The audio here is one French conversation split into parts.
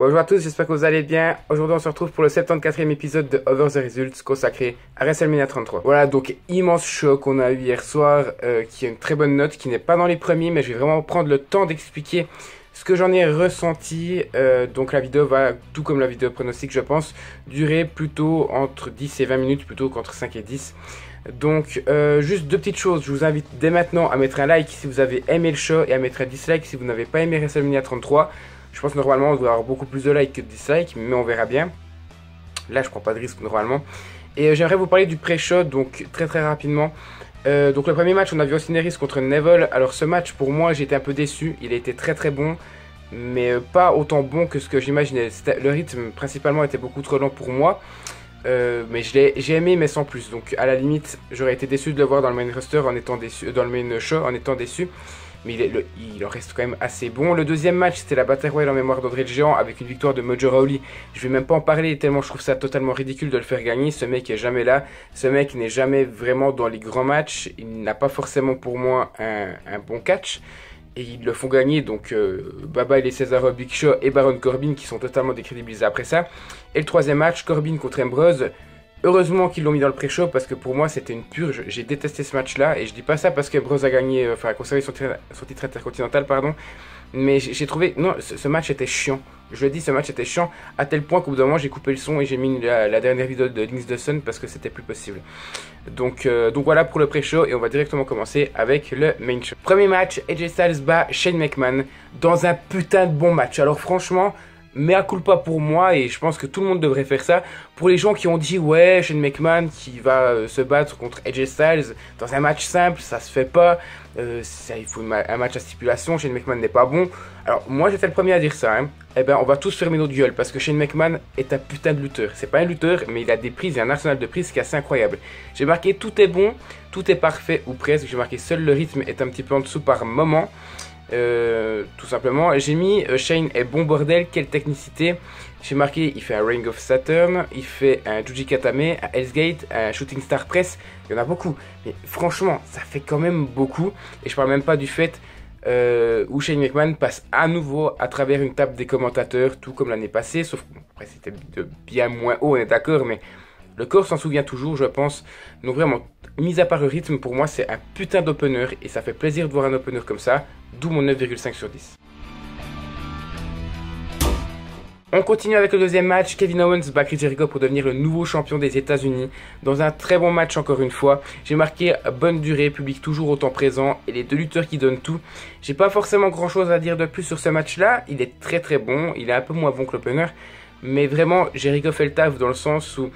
Bonjour à tous, j'espère que vous allez bien. Aujourd'hui on se retrouve pour le 74e épisode de Over the Results consacré à WrestleMania 33. Voilà, donc immense choc qu'on a eu hier soir, qui a une très bonne note, qui n'est pas dans les premiers, mais je vais vraiment prendre le temps d'expliquer ce que j'en ai ressenti. Donc la vidéo va, tout comme la vidéo pronostic je pense, durer plutôt entre 10 et 20 minutes plutôt qu'entre 5 et 10. Donc juste deux petites choses, je vous invite dès maintenant à mettre un like si vous avez aimé le show et à mettre un dislike si vous n'avez pas aimé WrestleMania 33. Je pense que normalement on devrait avoir beaucoup plus de likes que de dislikes, mais on verra bien. Là je prends pas de risque normalement. Et j'aimerais vous parler du pré-show, donc très rapidement. Donc le premier match on a vu Austin Aries contre Neville. Alors ce match pour moi j'ai été un peu déçu, il a été très bon. Mais pas autant bon que ce que j'imaginais. Le rythme principalement était beaucoup trop lent pour moi. Mais j'ai aimé mais sans plus. Donc à la limite j'aurais été déçu de le voir dans le main roster en étant déçu, dans le main show en étant déçu. Mais il en reste quand même assez bon. Le deuxième match, c'était la Battle Royale en mémoire d'André le Géant avec une victoire de Mojo Rawley. Je vais même pas en parler tellement je trouve ça totalement ridicule de le faire gagner. Ce mec est jamais là. Ce mec n'est jamais vraiment dans les grands matchs. Il n'a pas forcément pour moi un bon catch. Et ils le font gagner. Donc Baba et les Cesaro, Big Show et Baron Corbin qui sont totalement décrédibilisés après ça. Et le troisième match, Corbin contre Ambrose. Heureusement qu'ils l'ont mis dans le pré-show parce que pour moi c'était une purge, j'ai détesté ce match là et je dis pas ça parce que Ambrose a gagné, enfin a conservé son titre intercontinental pardon, mais j'ai trouvé, non ce match était chiant, je le dis ce match était chiant à tel point qu'au bout d'un moment j'ai coupé le son et j'ai mis la dernière vidéo de Links the Sun parce que c'était plus possible. Donc voilà pour le pré-show et on va directement commencer avec le main show. Premier match, AJ Styles bat Shane McMahon dans un putain de bon match, alors franchement... mea culpa pour moi et je pense que tout le monde devrait faire ça. Pour les gens qui ont dit ouais Shane McMahon qui va se battre contre AJ Styles dans un match simple, ça se fait pas, il faut un match à stipulation, Shane McMahon n'est pas bon. Alors moi j'étais le premier à dire ça hein. Eh ben on va tous fermer notre gueule parce que Shane McMahon est un putain de lutteur. C'est pas un lutteur mais il a des prises et un arsenal de prises qui est assez incroyable. J'ai marqué tout est bon, tout est parfait ou presque. J'ai marqué seul le rythme est un petit peu en dessous par moment. Tout simplement, j'ai mis Shane est bon bordel, quelle technicité. J'ai marqué, il fait un Ring of Saturn, il fait un Juji Katame, un Hell's Gate, un Shooting Star Press, il y en a beaucoup. Mais franchement, ça fait quand même beaucoup. Et je parle même pas du fait où Shane McMahon passe à nouveau à travers une table des commentateurs, tout comme l'année passée, sauf après c'était de bien moins haut, on est d'accord, mais le corps s'en souvient toujours, je pense. Donc vraiment, mis à part le rythme, pour moi, c'est un putain d'opener. Et ça fait plaisir de voir un opener comme ça. D'où mon 9,5 sur 10. On continue avec le deuxième match. Kevin Owens bat Chris Jericho pour devenir le nouveau champion des États-Unis. Dans un très bon match encore une fois. J'ai marqué bonne durée, public toujours autant présent. Et les deux lutteurs qui donnent tout. J'ai pas forcément grand chose à dire de plus sur ce match-là. Il est très bon. Il est un peu moins bon que l'opener. Mais vraiment, Jericho fait le taf dans le sens où...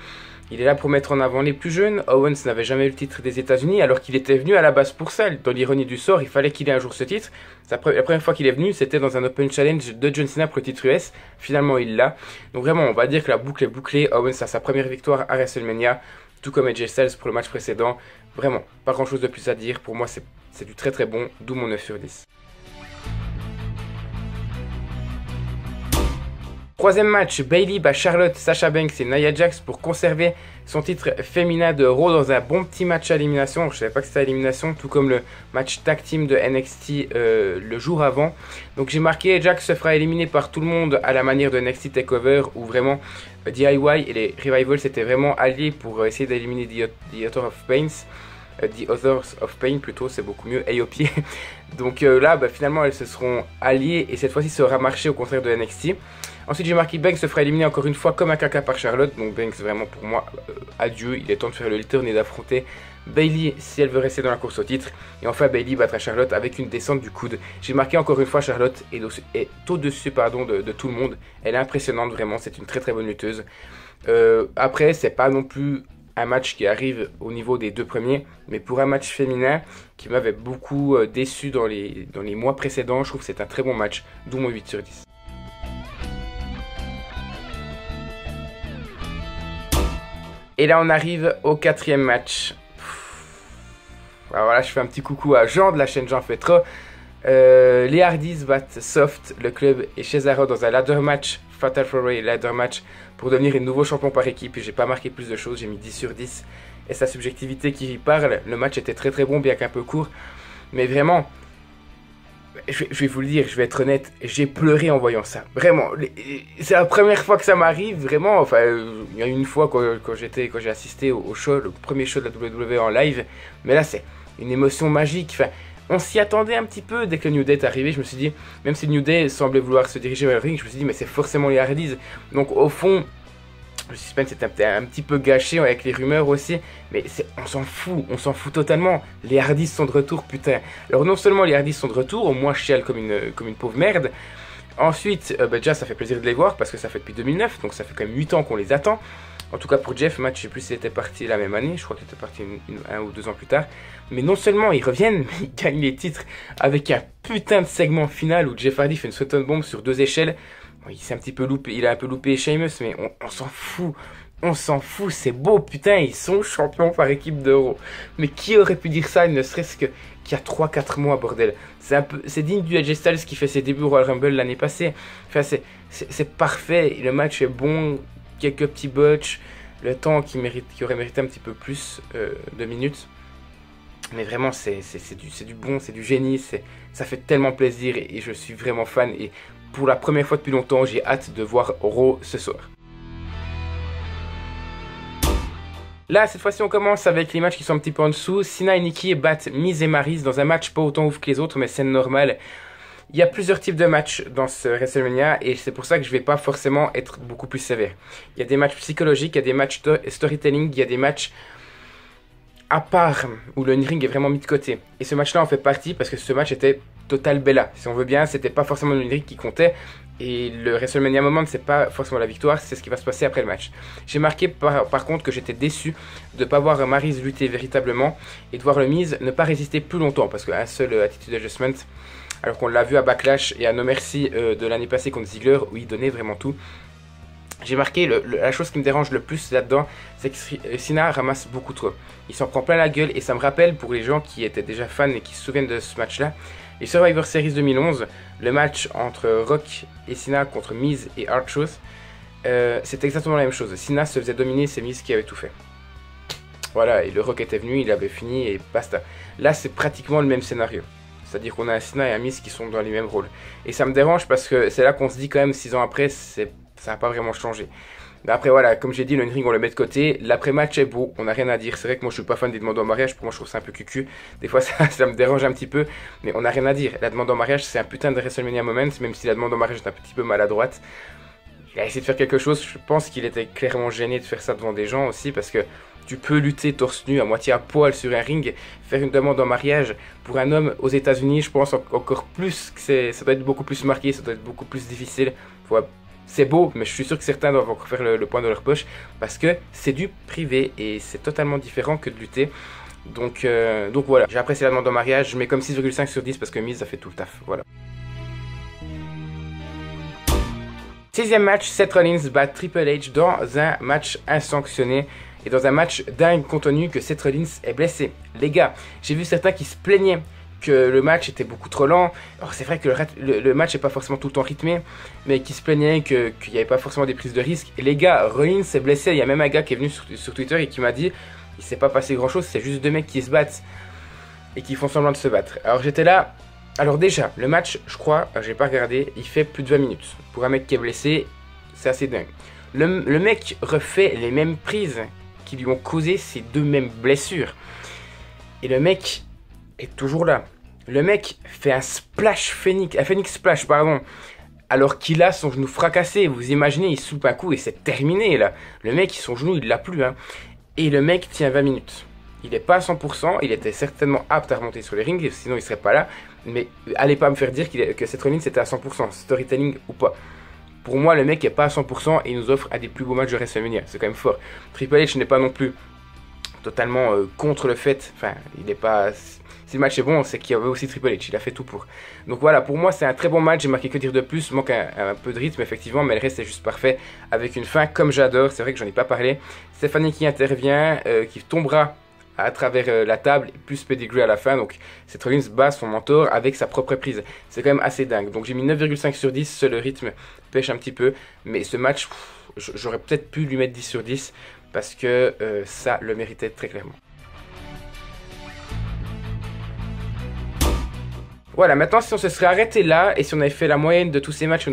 il est là pour mettre en avant les plus jeunes. Owens n'avait jamais eu le titre des États-Unis alors qu'il était venu à la base pour ça. Dans l'ironie du sort, il fallait qu'il ait un jour ce titre. La première fois qu'il est venu, c'était dans un Open Challenge de John Cena pour le titre US. Finalement, il l'a. Donc vraiment, on va dire que la boucle est bouclée. Owens a sa première victoire à WrestleMania, tout comme AJ Styles pour le match précédent. Vraiment, pas grand chose de plus à dire. Pour moi, c'est du très bon, d'où mon 9 sur 10. Troisième match, Bayley bat Charlotte, Sasha Banks et Nia Jax pour conserver son titre féminin de Raw dans un bon petit match à élimination. Je savais pas que c'était à élimination, tout comme le match tag team de NXT le jour avant. Donc j'ai marqué Jax se fera éliminer par tout le monde à la manière de NXT TakeOver où vraiment DIY et les Revivals s'étaient vraiment alliés pour essayer d'éliminer The Author of Pain. The Authors of Pain plutôt, c'est beaucoup mieux, AOP. Donc là, finalement, elles se seront alliées et cette fois-ci, ça aura marché au contraire de NXT. Ensuite, j'ai marqué Banks se fera éliminer encore une fois comme un caca par Charlotte. Donc Banks, vraiment pour moi, adieu. Il est temps de faire le turn et d'affronter Bayley si elle veut rester dans la course au titre. Et enfin, Bayley battra Charlotte avec une descente du coude. J'ai marqué encore une fois Charlotte est au-dessus de tout le monde. Elle est impressionnante, vraiment. C'est une très bonne lutteuse. Après, c'est pas non plus un match qui arrive au niveau des deux premiers, mais pour un match féminin qui m'avait beaucoup déçu dans les mois précédents, je trouve que c'est un très bon match, d'où mon 8 sur 10. Et là on arrive au quatrième match. Alors voilà, je fais un petit coucou à Jean de la chaîne Jean fait trop. Les Hardys battent Soft, le club et Cesaro dans un ladder match, Fatal 4-Way ladder match, pour devenir un nouveau champion par équipe. Et j'ai pas marqué plus de choses, j'ai mis 10 sur 10. Et sa subjectivité qui y parle, le match était très bon, bien qu'un peu court. Mais vraiment, je vais vous le dire, je vais être honnête, j'ai pleuré en voyant ça. Vraiment, c'est la première fois que ça m'arrive, vraiment. Enfin, il y a une fois quand j'ai assisté au show, le premier show de la WWE en live. Mais là, c'est une émotion magique. Enfin, on s'y attendait un petit peu dès que le New Day est arrivé. Je me suis dit, même si le New Day semblait vouloir se diriger vers le ring, je me suis dit, mais c'est forcément les Hardys. Donc, au fond, le suspense était un petit peu gâché avec les rumeurs aussi, mais on s'en fout totalement. Les Hardys sont de retour, putain. Alors non seulement les Hardys sont de retour, moi je chiale comme une pauvre merde. Ensuite, déjà ça fait plaisir de les voir parce que ça fait depuis 2009, donc ça fait quand même 8 ans qu'on les attend. En tout cas pour Jeff, Matt, je sais plus s'il était parti la même année, je crois qu'il était parti 1 ou 2 ans plus tard. Mais non seulement ils reviennent, mais ils gagnent les titres avec un putain de segment final où Jeff Hardy fait une Swanton Bomb sur 2 échelles. Bon, il a un peu loupé Sheamus, mais on s'en fout. On s'en fout, c'est beau, putain, ils sont champions par équipe d'Euro. Mais qui aurait pu dire ça, ne serait-ce qu'il y a 3-4 mois, bordel. C'est digne du AJ Styles qui fait ses débuts au Royal Rumble l'année passée. Enfin, c'est parfait, le match est bon, quelques petits botches, le temps qui aurait mérité un petit peu plus de minutes. Mais vraiment, c'est du bon, c'est du génie, ça fait tellement plaisir et je suis vraiment fan. Et pour la première fois depuis longtemps, j'ai hâte de voir Raw ce soir. Là, cette fois-ci, on commence avec les matchs qui sont un petit peu en dessous. Cena et Nikki battent Miz et Maryse dans un match pas autant ouf que les autres, mais c'est normal. Il y a plusieurs types de matchs dans ce WrestleMania et c'est pour ça que je vais pas forcément être beaucoup plus sévère. Il y a des matchs psychologiques, il y a des matchs storytelling, il y a des matchs à part où le ring est vraiment mis de côté. Et ce match-là en fait partie parce que ce match était total Bella. Si on veut bien, c'était pas forcément le ring qui comptait. Et le WrestleMania Moment, c'est pas forcément la victoire, c'est ce qui va se passer après le match. J'ai marqué par contre que j'étais déçu de ne pas voir Maryse lutter véritablement et de voir le Miz ne pas résister plus longtemps parce qu'un seul Attitude Adjustment, alors qu'on l'a vu à Backlash et à No Mercy de l'année passée contre Ziggler où il donnait vraiment tout. J'ai marqué, la chose qui me dérange le plus là-dedans, c'est que Cena ramasse beaucoup trop. Il s'en prend plein la gueule et ça me rappelle pour les gens qui étaient déjà fans et qui se souviennent de ce match-là, les Survivor Series 2011, le match entre Rock et Cena contre Miz et R-Truth, c'est exactement la même chose. Cena se faisait dominer, c'est Miz qui avait tout fait. Voilà, et le Rock était venu, il avait fini et basta. Là, c'est pratiquement le même scénario. C'est-à-dire qu'on a un Cena et un Miz qui sont dans les mêmes rôles. Et ça me dérange parce que c'est là qu'on se dit quand même 6 ans après, ça n'a pas vraiment changé. Mais après voilà, comme j'ai dit, le ring on le met de côté. L'après-match est beau, on n'a rien à dire. C'est vrai que moi je suis pas fan des demandes en mariage, pour moi je trouve ça un peu cucu. Des fois ça me dérange un petit peu, mais on n'a rien à dire. La demande en mariage c'est un putain de WrestleMania moment, même si la demande en mariage est un petit peu maladroite. Il a essayé de faire quelque chose, je pense qu'il était clairement gêné de faire ça devant des gens aussi, parce que tu peux lutter torse nu, à moitié à poil sur un ring, faire une demande en mariage pour un homme aux États-Unis, je pense encore plus que ça doit être beaucoup plus marqué, ça doit être beaucoup plus difficile. C'est beau, mais je suis sûr que certains doivent encore faire le point dans leur poche parce que c'est du privé et c'est totalement différent que de lutter. Donc voilà, j'ai apprécié la demande en mariage, je mets comme 6,5 sur 10 parce que Miz a fait tout le taf. Voilà. 6e match, Seth Rollins bat Triple H dans un match insanctionné. Et dans un match dingue compte tenu que Seth Rollins est blessé. Les gars, j'ai vu certains qui se plaignaient que le match était beaucoup trop lent. Alors c'est vrai que le match n'est pas forcément tout le temps rythmé, mais qui se plaignaient qu'il n'y avait pas forcément des prises de risque. Et les gars, Rollins s'est blessé. Il y a même un gars qui est venu sur Twitter et qui m'a dit il s'est pas passé grand chose, c'est juste 2 mecs qui se battent et qui font semblant de se battre. Alors j'étais là. Alors déjà, le match, je crois, j'ai pas regardé, il fait plus de 20 minutes. Pour un mec qui est blessé, c'est assez dingue. Le mec refait les mêmes prises qui lui ont causé ces 2 mêmes blessures. Et le mec est toujours là. Le mec fait un Phoenix Splash, pardon, alors qu'il a son genou fracassé. Vous imaginez, il soupe un coup et c'est terminé là. Le mec, son genou, il l'a plus. Hein. Et le mec tient 20 minutes. Il n'est pas à 100%, il était certainement apte à remonter sur les rings, sinon il serait pas là. Mais allez pas me faire dire que Seth Rollins était à 100%, storytelling ou pas. Pour moi, le mec est pas à 100% et il nous offre un des plus beaux matchs de WrestleMania. C'est quand même fort. Triple H n'est pas non plus totalement contre le fait. Enfin, il n'est pas. Si le match est bon, c'est qu'il y avait aussi Triple H. Il a fait tout pour. Donc voilà, pour moi, c'est un très bon match. J'ai marqué que dire de plus. Il manque un peu de rythme, effectivement, mais le reste est juste parfait. Avec une fin comme j'adore. C'est vrai que j'en ai pas parlé. Stéphanie qui intervient, qui tombera à travers la table, plus pedigree à la fin. Donc Seth Rollins bat son mentor avec sa propre prise. C'est quand même assez dingue. Donc j'ai mis 9,5 sur 10. Seul le rythme pêche un petit peu. Mais ce match, j'aurais peut-être pu lui mettre 10 sur 10 parce que ça le méritait très clairement. Voilà, maintenant si on se serait arrêté là, et si on avait fait la moyenne de tous ces matchs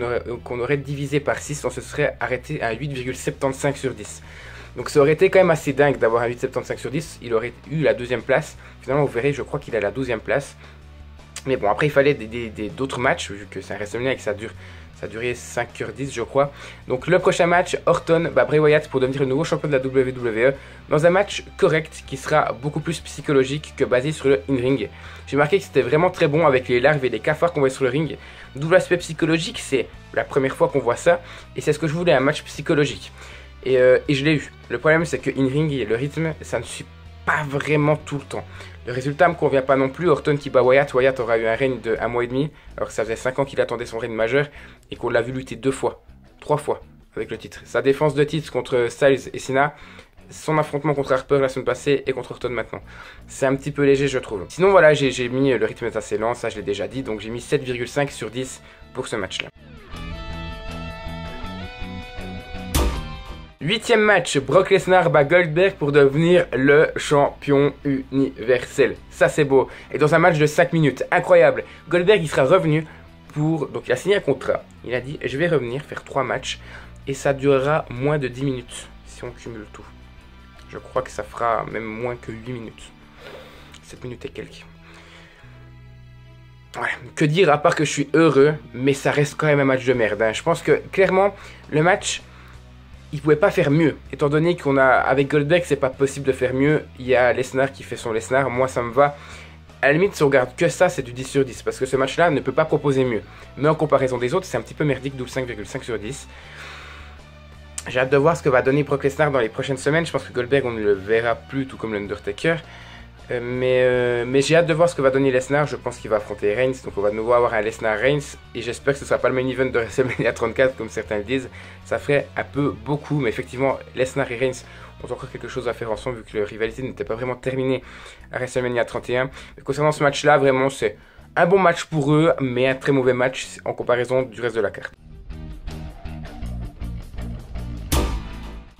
qu'on aurait divisé par 6, on se serait arrêté à 8,75 sur 10. Donc ça aurait été quand même assez dingue d'avoir un 8,75 sur 10, il aurait eu la deuxième place. Finalement vous verrez, je crois qu'il a la 12e place. Mais bon, après il fallait d'autres matchs, vu que c'est un WrestleMania et que ça a duré 5h10 je crois. Donc le prochain match, Orton bat Bray Wyatt pour devenir le nouveau champion de la WWE. Dans un match correct qui sera beaucoup plus psychologique que basé sur le in-ring. J'ai marqué que c'était vraiment très bon avec les larves et les cafards qu'on voit sur le ring. D'où l'aspect psychologique, c'est la première fois qu'on voit ça. Et c'est ce que je voulais, un match psychologique. Et je l'ai eu. Le problème c'est que in-ring et le rythme, ça ne suit pas vraiment tout le temps. Le résultat me convient pas non plus. Orton qui bat Wyatt. Wyatt aura eu un règne de 1 mois et demi. Alors que ça faisait 5 ans qu'il attendait son règne majeur. Et qu'on l'a vu lutter 2 fois. 3 fois avec le titre. Sa défense de titre contre Styles et Cena. Son affrontement contre Harper la semaine passée. Et contre Orton maintenant. C'est un petit peu léger je trouve. Sinon voilà, j'ai mis le rythme est assez lent. Ça je l'ai déjà dit. Donc j'ai mis 7,5 sur 10 pour ce match là. 8e match, Brock Lesnar bat Goldberg pour devenir le champion universel. Ça c'est beau. Et dans un match de 5 minutes, incroyable. Goldberg il sera revenu pour... Donc il a signé un contrat. Il a dit je vais revenir faire 3 matchs. Et ça durera moins de 10 minutes si on cumule tout. Je crois que ça fera même moins que 8 minutes. 7 minutes et quelques. Ouais, que dire à part que je suis heureux. Mais ça reste quand même un match de merde. Hein. Je pense que clairement le match... Il pouvait pas faire mieux, étant donné qu'on a, avec Goldberg, c'est pas possible de faire mieux. Il y a Lesnar qui fait son Lesnar, moi ça me va. À la limite, si on regarde que ça, c'est du 10 sur 10, parce que ce match-là ne peut pas proposer mieux. Mais en comparaison des autres, c'est un petit peu merdique, d'où le 5,5 sur 10. J'ai hâte de voir ce que va donner Brock Lesnar dans les prochaines semaines. Je pense que Goldberg, on ne le verra plus, tout comme l'Undertaker. Mais j'ai hâte de voir ce que va donner Lesnar. Je pense qu'il va affronter Reigns. Donc on va de nouveau avoir un Lesnar-Reigns. Et j'espère que ce ne sera pas le main event de WrestleMania 34 comme certains le disent. Ça ferait un peu beaucoup. Mais effectivement, Lesnar et Reigns ont encore quelque chose à faire ensemble vu que leur rivalité n'était pas vraiment terminée à WrestleMania 31. Mais concernant ce match-là, vraiment c'est un bon match pour eux. Mais un très mauvais match en comparaison du reste de la carte.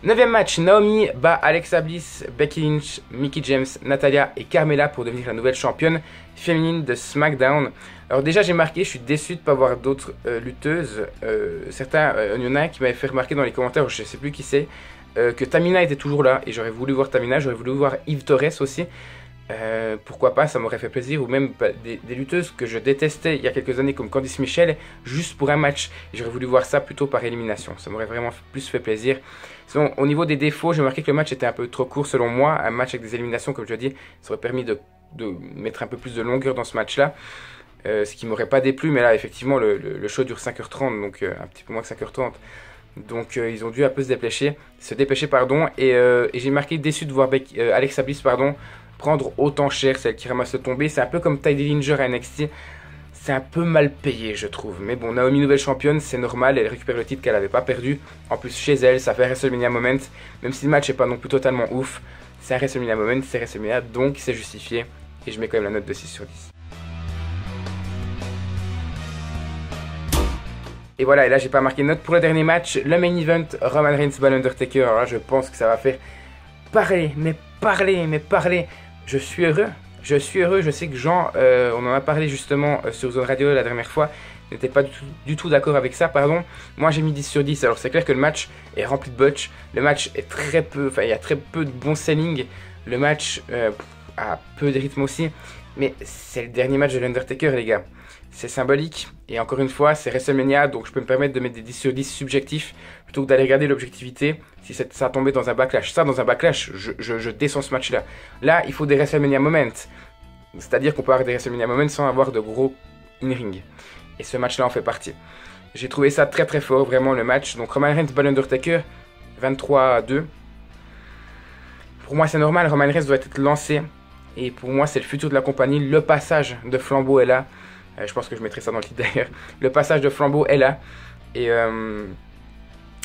9e match, Naomi bat Alexa Bliss, Becky Lynch, Mickie James, Natalya et Carmella pour devenir la nouvelle championne féminine de SmackDown. Alors déjà j'ai marqué, je suis déçu de ne pas voir d'autres lutteuses. Il y en a un qui m'avait fait remarquer dans les commentaires, je ne sais plus qui c'est, que Tamina était toujours là. Et j'aurais voulu voir Tamina, j'aurais voulu voir Eve Torres aussi. Pourquoi pas, ça m'aurait fait plaisir. Ou même des lutteuses que je détestais il y a quelques années comme Candice Michel, juste pour un match. J'aurais voulu voir ça plutôt par élimination, ça m'aurait vraiment plus fait plaisir. Sinon au niveau des défauts, j'ai marqué que le match était un peu trop court selon moi. Un match avec des éliminations comme je dis, ça aurait permis de mettre un peu plus de longueur dans ce match là, ce qui m'aurait pas déplu. Mais là effectivement le show dure 5h30, donc un petit peu moins que 5h30. Donc ils ont dû un peu se dépêcher pardon. Et j'ai marqué déçu de voir Alexa Bliss prendre autant cher, celle qui ramasse le tombé. C'est un peu comme Tye Dillinger à NXT. C'est un peu mal payé, je trouve. Mais bon, Naomi, nouvelle championne, c'est normal. Elle récupère le titre qu'elle n'avait pas perdu. En plus, chez elle, ça fait un WrestleMania Moment. Même si le match n'est pas non plus totalement ouf, c'est un WrestleMania Moment, c'est WrestleMania, donc c'est justifié. Et je mets quand même la note de 6 sur 10. Et voilà, et là, j'ai pas marqué de note pour le dernier match. Le main event, Roman Reigns bat l'Undertaker. Alors là, je pense que ça va faire parler, mais parler. Je suis heureux, je sais que Jean, on en a parlé justement sur Zone Radio la dernière fois, n'était pas du tout d'accord avec ça, pardon. Moi j'ai mis 10 sur 10, alors c'est clair que le match est rempli de botch, le match est très peu, enfin il y a très peu de bon selling, le match a peu de rythme aussi, mais c'est le dernier match de l'Undertaker les gars. C'est symbolique, et encore une fois, c'est WrestleMania, donc je peux me permettre de mettre des 10 sur 10 subjectifs, plutôt que d'aller regarder l'objectivité, si ça tombait dans un backlash. Ça, dans un backlash, je descends ce match-là. Là, il faut des WrestleMania Moments, c'est-à-dire qu'on peut avoir des WrestleMania Moments sans avoir de gros in-ring. Et ce match-là en fait partie. J'ai trouvé ça très très fort, vraiment, le match. Donc Roman Reigns bat l'Undertaker, 23-2. Pour moi, c'est normal, Roman Reigns doit être lancé, et pour moi, c'est le futur de la compagnie. Le passage de flambeau est là. Je pense que je mettrai ça dans le titre d'ailleurs. Le passage de flambeau est là. Et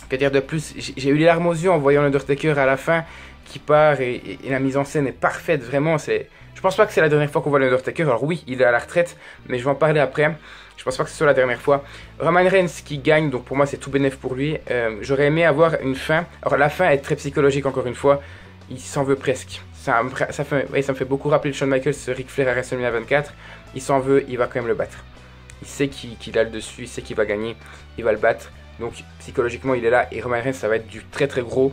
que dire de plus, j'ai eu les larmes aux yeux en voyant l'Undertaker à la fin qui part et la mise en scène est parfaite. Vraiment, je pense pas que c'est la dernière fois qu'on voit l'Undertaker. Alors oui, il est à la retraite, mais je vais en parler après. Je pense pas que ce soit la dernière fois. Roman Reigns qui gagne, donc pour moi c'est tout bénef pour lui. J'aurais aimé avoir une fin. Alors la fin est très psychologique encore une fois. Il s'en veut presque. ça me fait beaucoup rappeler Shawn Michaels, Ric Flair à WrestleMania 24. Il s'en veut, il va quand même le battre. Il sait qu'il a le dessus, il sait qu'il va gagner, il va le battre. Donc psychologiquement il est là et Roman Reigns ça va être du très très gros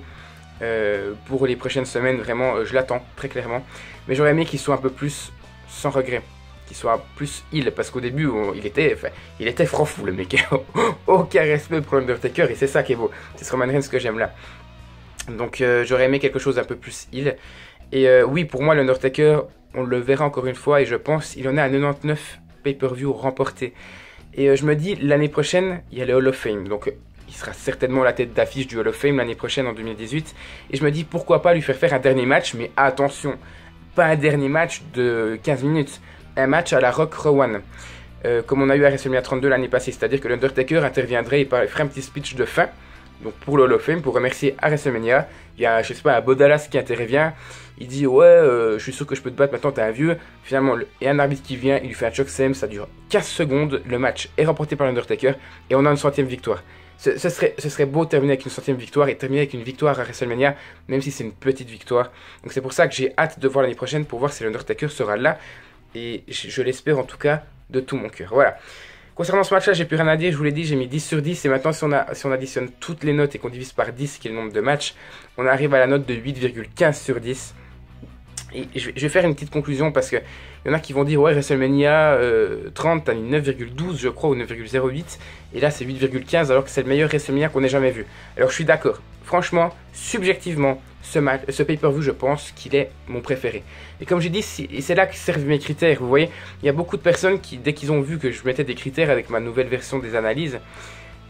pour les prochaines semaines. Vraiment je l'attends très clairement. Mais j'aurais aimé qu'il soit un peu plus sans regret. Qu'il soit plus heel parce qu'au début il était franc-fou le mec. Aucun respect pour l'Undertaker et c'est ça qui est beau. C'est ce Roman Reigns que j'aime là. Donc j'aurais aimé quelque chose un peu plus heel. Et oui, pour moi l'Undertaker, on le verra encore une fois et je pense il en a à 99 pay-per-view remportés. Et je me dis l'année prochaine il y a le Hall of Fame. Donc il sera certainement la tête d'affiche du Hall of Fame l'année prochaine en 2018. Et je me dis pourquoi pas lui faire un dernier match. Mais attention, pas un dernier match de 15 minutes. Un match à la Rock Rowan. Comme on a eu à WrestleMania 32 l'année passée. C'est-à-dire que l'Undertaker interviendrait et ferait un petit speech de fin. Donc pour le Hall of Fame, pour remercier à WrestleMania, il y a, je sais pas, un Bo Dallas qui intervient. Il dit ouais, je suis sûr que je peux te battre, maintenant t'es un vieux. Finalement, il y a un arbitre qui vient, il lui fait un chokeslam, ça dure 15 secondes. Le match est remporté par l'Undertaker et on a une 100e victoire. Ce serait beau de terminer avec une 100e victoire et terminer avec une victoire à WrestleMania, même si c'est une petite victoire. Donc c'est pour ça que j'ai hâte de voir l'année prochaine pour voir si l'Undertaker sera là. Et je l'espère en tout cas de tout mon cœur. Voilà. Concernant ce match-là, j'ai plus rien à dire. Je vous l'ai dit, j'ai mis 10 sur 10. Et maintenant, si on additionne toutes les notes et qu'on divise par 10, qui est le nombre de matchs, on arrive à la note de 8,15 sur 10. Et je vais faire une petite conclusion parce qu'il y en a qui vont dire ouais, WrestleMania 30, t'as mis 9,12 je crois ou 9,08 et là c'est 8,15 alors que c'est le meilleur WrestleMania qu'on ait jamais vu. Alors je suis d'accord, franchement, subjectivement, ce pay-per-view je pense qu'il est mon préféré. Et comme j'ai dit, c'est là que servent mes critères, vous voyez, il y a beaucoup de personnes qui, dès qu'ils ont vu que je mettais des critères avec ma nouvelle version des analyses,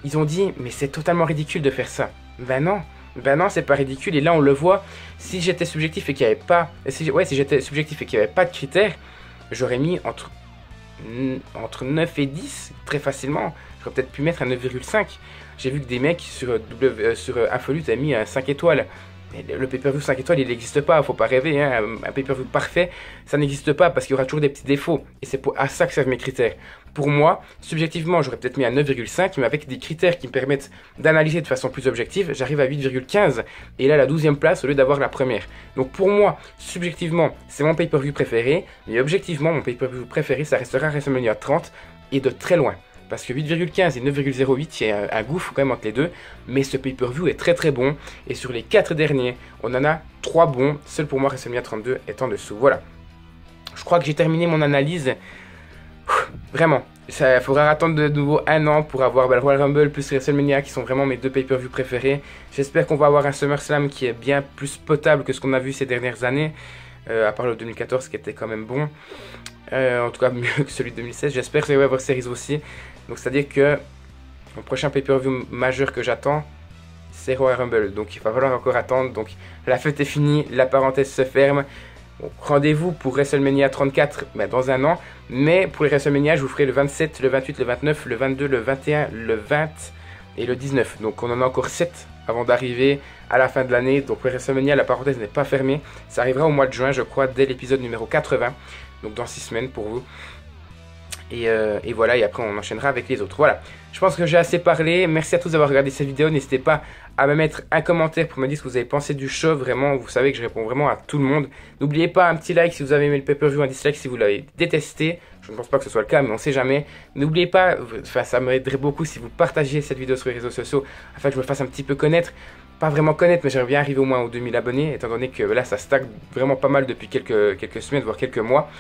ils ont dit mais c'est totalement ridicule de faire ça. Ben non, c'est pas ridicule. Et là, on le voit. Si j'étais subjectif et qu'il n'y avait pas, si j'étais subjectif et qu'il n'y avait pas de critères, j'aurais mis entre 9 et 10 très facilement. J'aurais peut-être pu mettre un 9,5. J'ai vu que des mecs sur Infolute avaient mis un 5 étoiles. Mais le pay-per-view 5 étoiles, il n'existe pas, faut pas rêver, hein. Un pay-per-view parfait, ça n'existe pas parce qu'il y aura toujours des petits défauts. Et c'est à ça que servent mes critères. Pour moi, subjectivement, j'aurais peut-être mis un 9,5, mais avec des critères qui me permettent d'analyser de façon plus objective, j'arrive à 8,15. Et là, la 12e place au lieu d'avoir la première. Donc pour moi, subjectivement, c'est mon pay-per-view préféré. Mais objectivement, mon pay-per-view préféré, ça restera WrestleMania 30 et de très loin. Parce que 8,15 et 9,08, il y a un gouffre quand même entre les deux. Mais ce pay-per-view est très très bon. Et sur les 4 derniers, on en a 3 bons. Seul pour moi, WrestleMania 32 est en dessous. Voilà. Je crois que j'ai terminé mon analyse. Vraiment. Il faudra attendre de nouveau un an pour avoir le Royal Rumble plus WrestleMania qui sont vraiment mes deux pay-per-view préférés. J'espère qu'on va avoir un SummerSlam qui est bien plus potable que ce qu'on a vu ces dernières années. À part le 2014 qui était quand même bon. En tout cas mieux que celui de 2016. J'espère que ça va avoir Series aussi. Donc c'est à dire que le prochain pay-per-view majeur que j'attends, c'est Royal Rumble. Donc il va falloir encore attendre. Donc la fête est finie, la parenthèse se ferme. Rendez-vous pour WrestleMania 34 dans un an. Mais pour les WrestleMania, je vous ferai le 27, le 28, le 29, le 22, le 21, le 20 et le 19. Donc on en a encore 7 avant d'arriver à la fin de l'année. Donc pour les WrestleMania, la parenthèse n'est pas fermée. Ça arrivera au mois de juin, je crois, dès l'épisode numéro 80. Donc dans 6 semaines pour vous. Et voilà, et après on enchaînera avec les autres. Voilà, je pense que j'ai assez parlé. Merci à tous d'avoir regardé cette vidéo. N'hésitez pas à me mettre un commentaire pour me dire ce que vous avez pensé du show. Vraiment, vous savez que je réponds vraiment à tout le monde. N'oubliez pas un petit like si vous avez aimé le pay-per-view, un dislike si vous l'avez détesté. Je ne pense pas que ce soit le cas, mais on ne sait jamais. N'oubliez pas, enfin ça m'aiderait beaucoup si vous partagiez cette vidéo sur les réseaux sociaux afin que je me fasse un petit peu connaître. Pas vraiment connaître, mais j'aimerais bien arriver au moins aux 2000 abonnés, étant donné que là ça stagne vraiment pas mal depuis quelques semaines, voire quelques mois.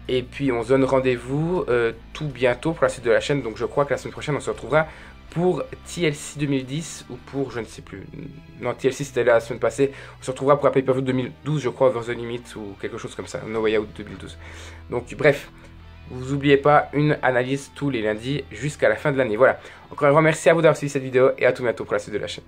Et puis on se donne rendez-vous tout bientôt pour la suite de la chaîne. Donc je crois que la semaine prochaine on se retrouvera pour TLC 2010 ou pour je ne sais plus. Non, TLC c'était la semaine passée. On se retrouvera pour un pay-per-view 2012 je crois, Over the Limit ou quelque chose comme ça. No Way Out 2012. Donc bref, vous n'oubliez pas une analyse tous les lundis jusqu'à la fin de l'année. Voilà. Encore un grand merci à vous d'avoir suivi cette vidéo et à tout bientôt pour la suite de la chaîne.